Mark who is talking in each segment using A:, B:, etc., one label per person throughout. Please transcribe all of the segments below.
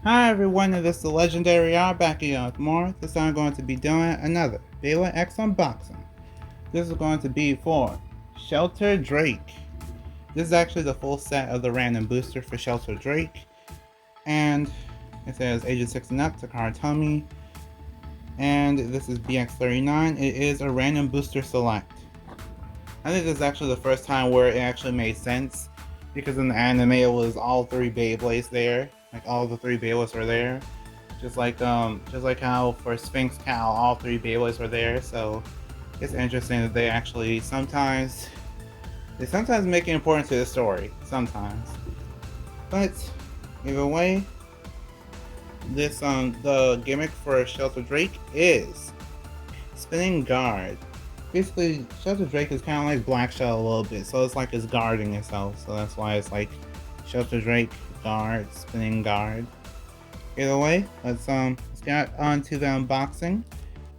A: Hi everyone, this is the Legendary R back again with more. This time I'm going to be doing another Beyblade X unboxing. This is going to be for Shelter Drake. This is actually the full set of the random booster for Shelter Drake. And it says ages 6 and up, Takara Tomy. And this is BX39. It is a random booster select. I think this is actually the first time where it actually made sense, because in the anime it was all three Beyblades there. Like all the three Beyblades are there. Just like how for Sphinx Cow all three Beyblades are there. So it's interesting that they actually sometimes make it important to the story. Sometimes. But either way, this the gimmick for Shelter Drake is spinning guard. Basically, Shelter Drake is kind of like Black Shell a little bit, so it's like it's guarding itself. So that's why it's like Shelter Drake guard, spinning guard. Either way, let's get on to the unboxing.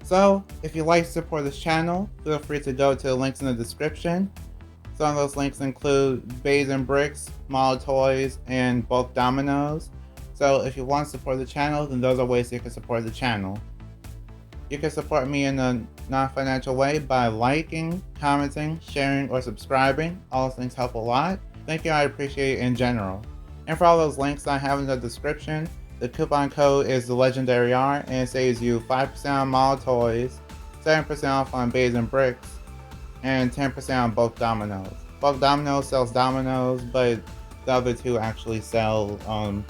A: So if you'd like to support this channel, feel free to go to the links in the description. Some of those links include Bays and Bricks, model toys, and bulk dominoes. So if you want to support the channel, then those are ways you can support the channel. You can support me in a non-financial way by liking, commenting, sharing, or subscribing. All those things help a lot. Thank you, I appreciate it in general. And for all those links I have in the description, the coupon code is the Legendary R, and it saves you 5% on model toys, 7% off on Bays and Bricks, and 10% on bulk dominoes. Bulk dominoes sells dominoes, but the other two actually sell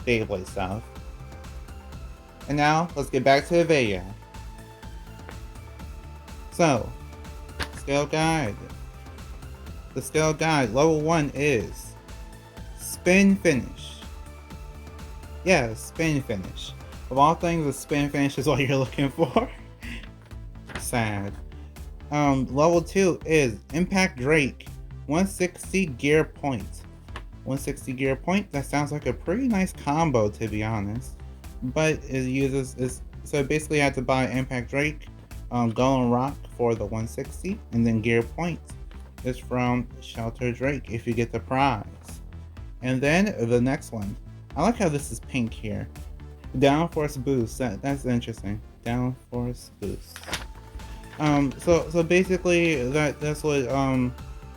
A: Beyblade stuff. And now, let's get back to the video. So, skill guide. The skill guide, level 1 is spin finish. Yeah, spin finish. Of all things, the spin finish is what you're looking for. Sad. Level 2 is Impact Drake. 160 gear point. 160 gear point, that sounds like a pretty nice combo, to be honest. But it uses, so basically you have to buy Impact Drake, Golden Rock for the 160, and then gear point is from Shelter Drake if you get the prize. And then the next one, I like how this is pink here. Downforce boost, that's interesting. Downforce boost. So basically that's what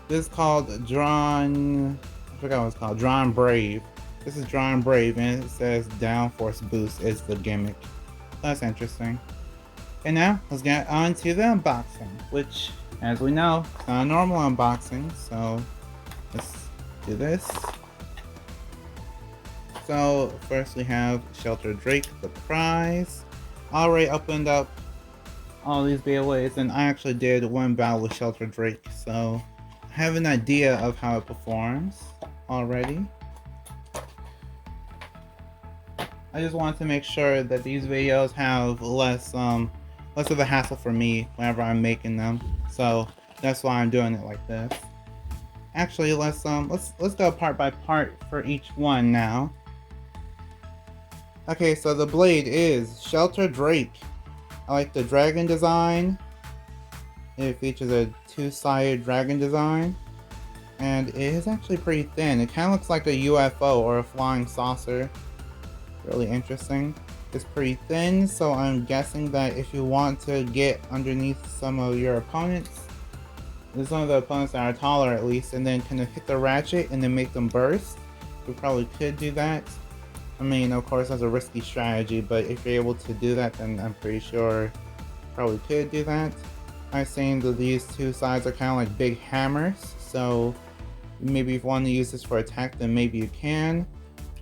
A: this is called Drawn. I forgot what it's called. Drawn Brave. This is Drawn Brave, and it says Downforce boost is the gimmick. That's interesting. And now, let's get on to the unboxing, which, as we know, is not a normal unboxing, so let's do this. So, first we have Shelter Drake, the prize. I already opened up all these Beyblades, and I actually did one battle with Shelter Drake, so I have an idea of how it performs already. I just wanted to make sure that these videos have less of a hassle for me whenever I'm making them, so that's why I'm doing it like this. Actually, let's go part by part for each one now. Okay, so the blade is Shelter Drake. I like the dragon design. It features a two-sided dragon design, and it is actually pretty thin. It kind of looks like a UFO or a flying saucer. Really interesting. It's pretty thin, so I'm guessing that if you want to get underneath some of your opponents, some of the opponents that are taller at least, and then kind of hit the ratchet and then make them burst, you probably could do that. I mean, of course that's a risky strategy, but if you're able to do that, then I'm pretty sure you probably could do that. I've seen that these two sides are kind of like big hammers, so maybe if you want to use this for attack, then maybe you can.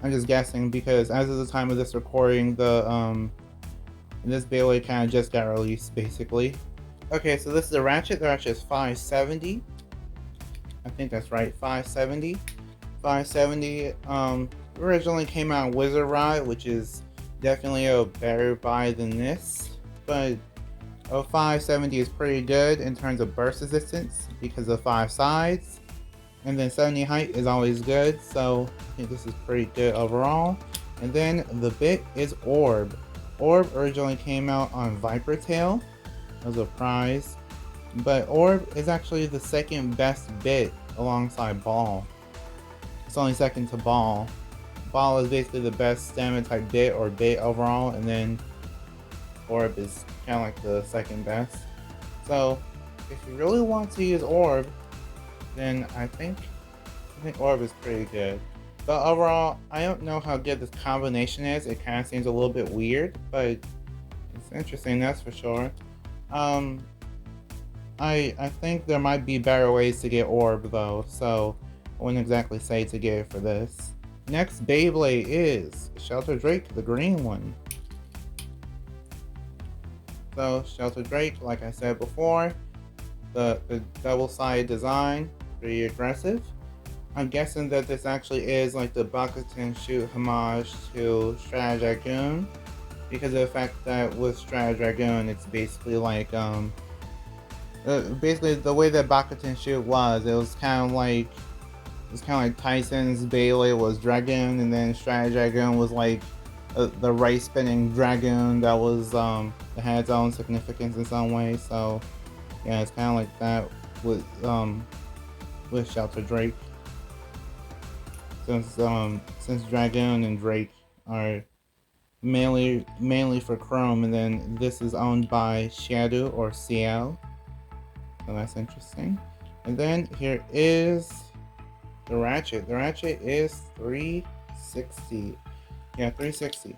A: I'm just guessing because as of the time of this recording, this Beyblade kind of just got released, basically. Okay, so this is the ratchet. The ratchet is 570. I think that's right, 570. 570 originally came out in Wizard Ride, which is definitely a better buy than this, but 570 is pretty good in terms of burst resistance because of 5 sides. And then 70 height is always good, so I think this is pretty good overall. And then the bit is Orb. Orb originally came out on Viper Tail as a prize, but Orb is actually the second best bit alongside Ball. It's only second to Ball. Ball is basically the best stamina type bit or bit overall, and then Orb is kind of like the second best. So if you really want to use Orb, then I think Orb is pretty good. But overall, I don't know how good this combination is. It kind of seems a little bit weird, but it's interesting, that's for sure. I think there might be better ways to get Orb though, so I wouldn't exactly say to get it for this. Next Beyblade is Shelter Drake, the green one. So Shelter Drake, like I said before, the double-sided design, pretty aggressive. I'm guessing that this actually is like the Bakutin shoot homage to Strata Dragoon, because of the fact that with Strata Dragoon, it's basically like basically the way that Bakutin shoot was, it was kind of like Tyson's Beyblade was Dragoon, and then Strata Dragoon was like the right spinning Dragoon that was that had its own significance in some way. So yeah, it's kind of like that with Shelter Drake. Since Dragoon and Drake are mainly for Chrome, and then this is owned by Shadow or CL, so that's interesting. And then here is the Ratchet. The Ratchet is 360. Yeah, 360.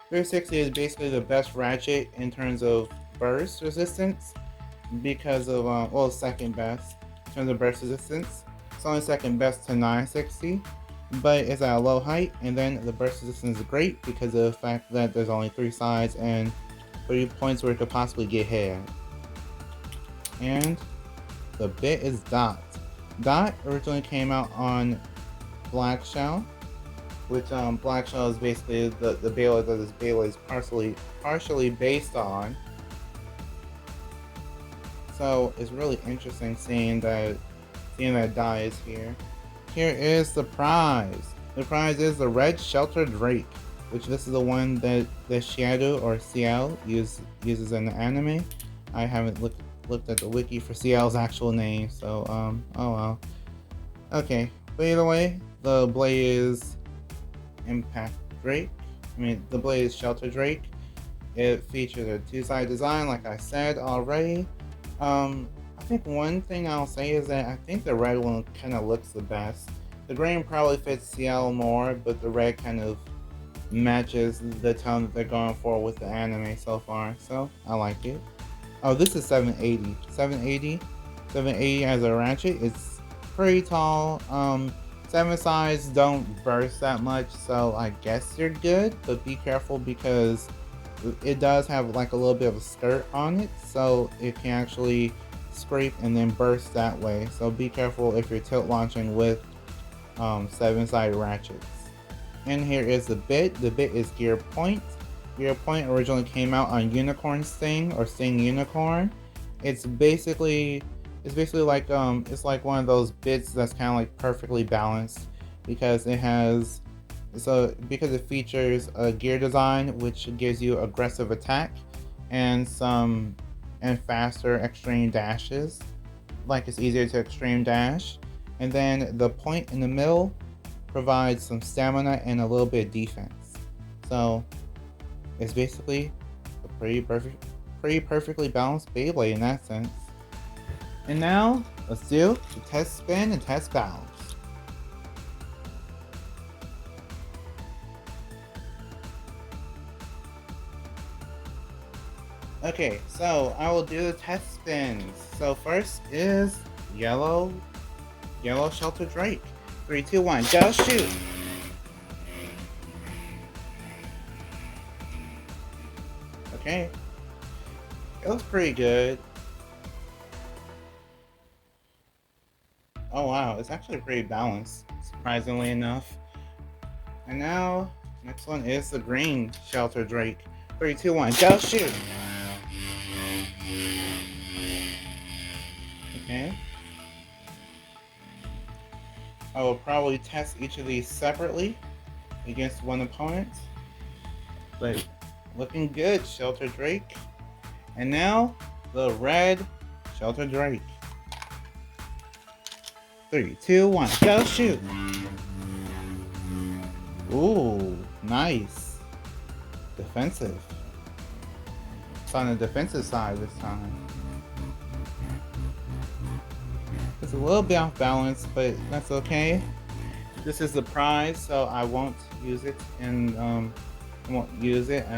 A: 360 is basically the best Ratchet in terms of burst resistance, because of well, second best in terms of burst resistance. It's only second best to 960. But it's at a low height, and then the burst resistance is great because of the fact that there's only 3 sides and 3 points where it could possibly get hit. And the bit is Dot. Dot originally came out on Black Shell, which Black Shell is basically the Beyblade that this Beyblade is partially based on. So it's really interesting seeing that Dot is here. Here is the prize. The prize is the red Shelter Drake, which this is the one that the Shadow or CL uses in the anime. I haven't looked at the wiki for CL's actual name, so oh well. Okay, but either way, the blade is Impact Drake. The blade is Shelter Drake. It features a 2-sided design, like I said already. I think one thing I'll say is that I think the red one kind of looks the best. The green probably fits CL more, but the red kind of matches the tone that they're going for with the anime so far, so I like it. Oh, this is 780. 780 as a Ratchet. It's pretty tall. 7 sides don't burst that much, so I guess you're good, but be careful because it does have like a little bit of a skirt on it, so it can actually scrape and then burst that way. So be careful if you're tilt launching with 7-sided ratchets. And here is the bit. The bit is Gear Point. Gear Point originally came out on Unicorn Sting or Sting Unicorn. It's basically like it's like one of those bits that's kind of like perfectly balanced because it features a gear design which gives you aggressive attack and faster extreme dashes. Like it's easier to extreme dash, and then the point in the middle provides some stamina and a little bit of defense. So it's basically a pretty perfectly balanced Beyblade in that sense. And now let's do the test spin and test balance. Okay, so I will do the test spins. So first is yellow Shelter Drake. 3, 2, 1, go shoot! Okay, it looks pretty good. Oh wow, it's actually pretty balanced, surprisingly enough. And now, next one is the green Shelter Drake. 3, 2, 1, go shoot! Okay. I will probably test each of these separately against one opponent. But looking good, Shelter Drake. And now, the red Shelter Drake. 3, 2, 1, go shoot! Ooh, nice. Defensive. It's on the defensive side this time. It's a little bit off balance, but that's okay. This is the prize, so I won't use it at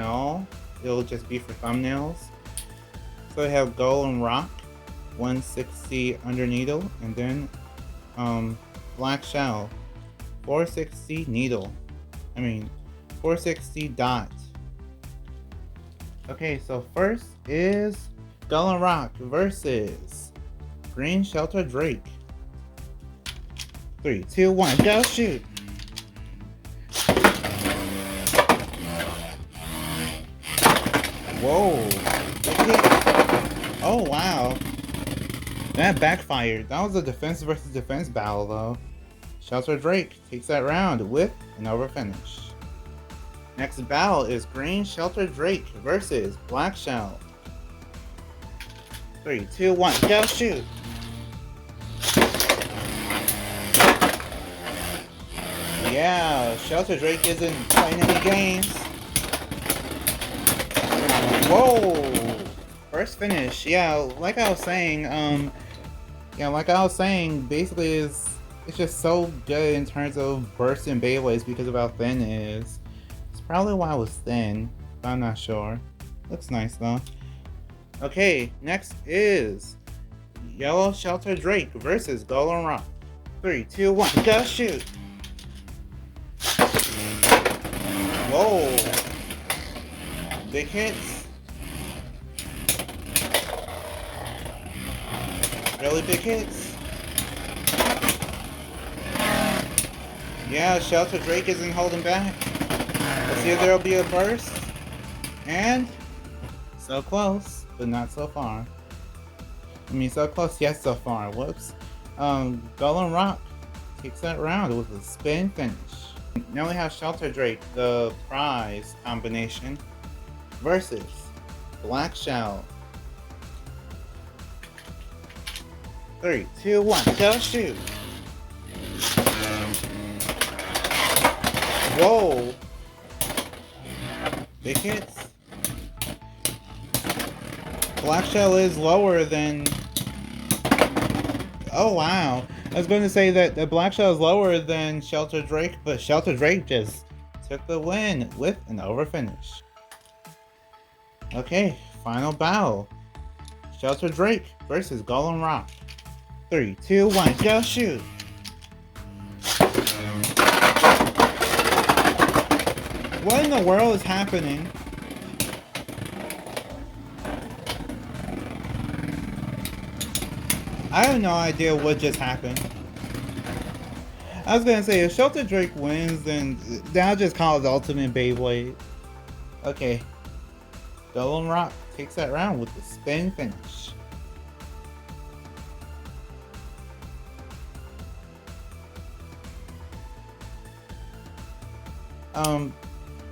A: all. It'll just be for thumbnails. So we have Golden Rock, 160 under needle, and then Black Shell, 460 needle. 460 dot. Okay, so first is Golden Rock versus Green Shelter Drake. 3, 2, 1, go shoot! Whoa! Oh wow! That backfired. That was a defense versus defense battle though. Shelter Drake takes that round with an over finish. Next battle is Green Shelter Drake versus Black Shell. 3, 2, 1, go shoot! Yeah, Shelter Drake isn't playing any games. Whoa! First finish. Yeah, like I was saying, basically it's just so good in terms of bursting Beyblades because of how thin it is. It's probably why it was thin, but I'm not sure. Looks nice though. Okay, next is Yellow Shelter Drake versus Golden Rock. 3, 2, 1, go shoot! Whoa! Big hits. Really big hits. Yeah, Shelter Drake isn't holding back. Let's see if there'll be a burst. And so close, but not so far. So close yet so far. Whoops. Golden Rock takes that round with a spin finish. Now we have Shelter Drake, the prize combination, versus Black Shell. 3, 2, 1, go shoot! Whoa! Big hits. Black Shell is lower than... Oh wow! I was going to say that the Black Shell is lower than Shelter Drake, but Shelter Drake just took the win with an over finish. Okay, final battle. Shelter Drake versus Golden Rock. 3, 2, 1, go shoot! What in the world is happening? I have no idea what just happened. I was gonna say, if Shelter Drake wins, then I'll just call it the Ultimate Beyblade. Okay. Golden Rock takes that round with the spin finish.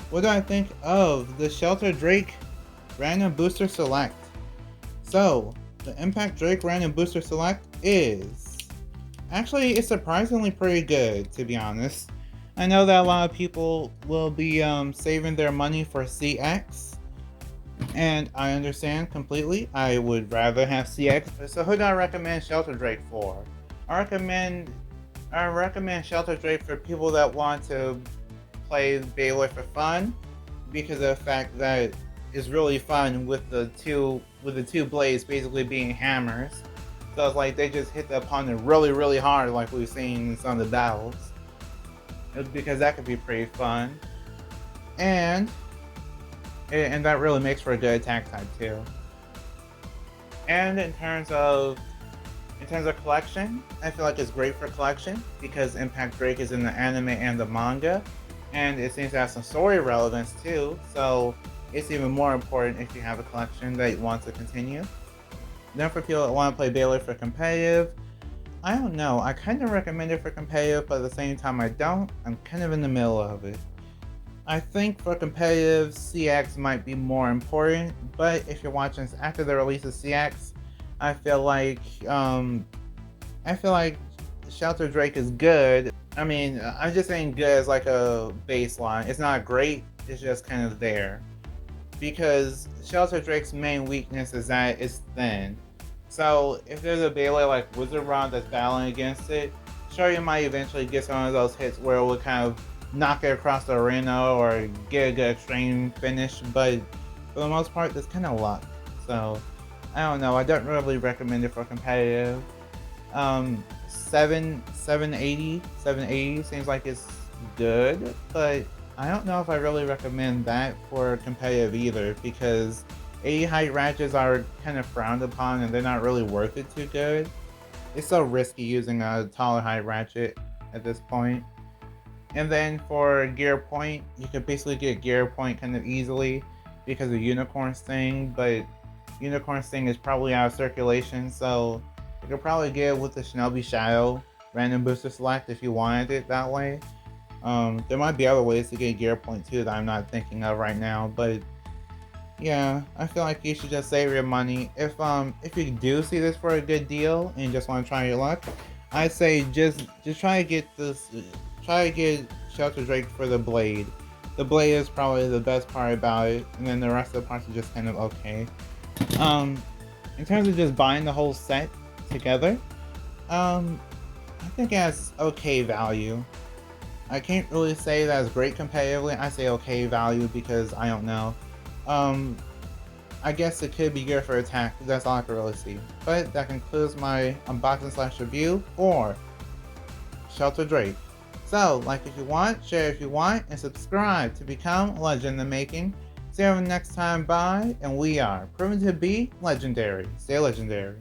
A: What do I think of the Shelter Drake Random Booster Select? So, the Impact Drake Random Booster Select is... Actually, it's surprisingly pretty good, to be honest. I know that a lot of people will be saving their money for CX. And I understand completely. I would rather have CX. So who do I recommend Shelter Drake for? I recommend Shelter Drake for people that want to play Beyblade for fun, because of the fact that it's really fun with the two blades basically being hammers. So it's like they just hit the opponent really, really hard, like we've seen in some of the battles. Because that could be pretty fun, and that really makes for a good attack type too. And in terms of collection, I feel like it's great for collection because Impact Drake is in the anime and the manga, and it seems to have some story relevance too. So it's even more important if you have a collection that you want to continue. Then for people that want to play Beyblade for competitive, I don't know. I kind of recommend it for competitive, but at the same time I don't. I'm kind of in the middle of it. I think for competitive, CX might be more important, but if you're watching this after the release of CX, I feel like Shelter Drake is good. I mean, I'm just saying good as like a baseline. It's not great, it's just kind of there. Because Shelter Drake's main weakness is that it's thin. So if there's a Beyblade like Wizard Rod that's battling against it, sure you might eventually get some of those hits where it will kind of knock it across the arena or get a good extreme finish, but for the most part, it's kind of luck. So I don't know. I don't really recommend it for competitive. 780 seems like it's good, but I don't know if I really recommend that for competitive either, because 80 height ratchets are kind of frowned upon and they're not really worth it too good. It's so risky using a taller height ratchet at this point. And then for gear point, you could basically get gear point kind of easily because of Unicorn Sting, but Unicorn Sting is probably out of circulation, so you could probably get it with the Shinobi Shadow random booster select if you wanted it that way. There might be other ways to get gear point too that I'm not thinking of right now, but yeah, I feel like you should just save your money. If you do see this for a good deal and you just want to try your luck, I say just try to get this. Try to get Shelter Drake for the blade. The blade is probably the best part about it, and then the rest of the parts are just kind of okay. In terms of just buying the whole set together, I think it has okay value. I can't really say that it's great competitively. I say okay value because I don't know. I guess it could be good for attack. That's all I can really see. But that concludes my unboxing / review for Shelter Drake. So, like if you want, share if you want, and subscribe to become a legend in the making. See you next time, bye, and we are proven to be legendary. Stay legendary.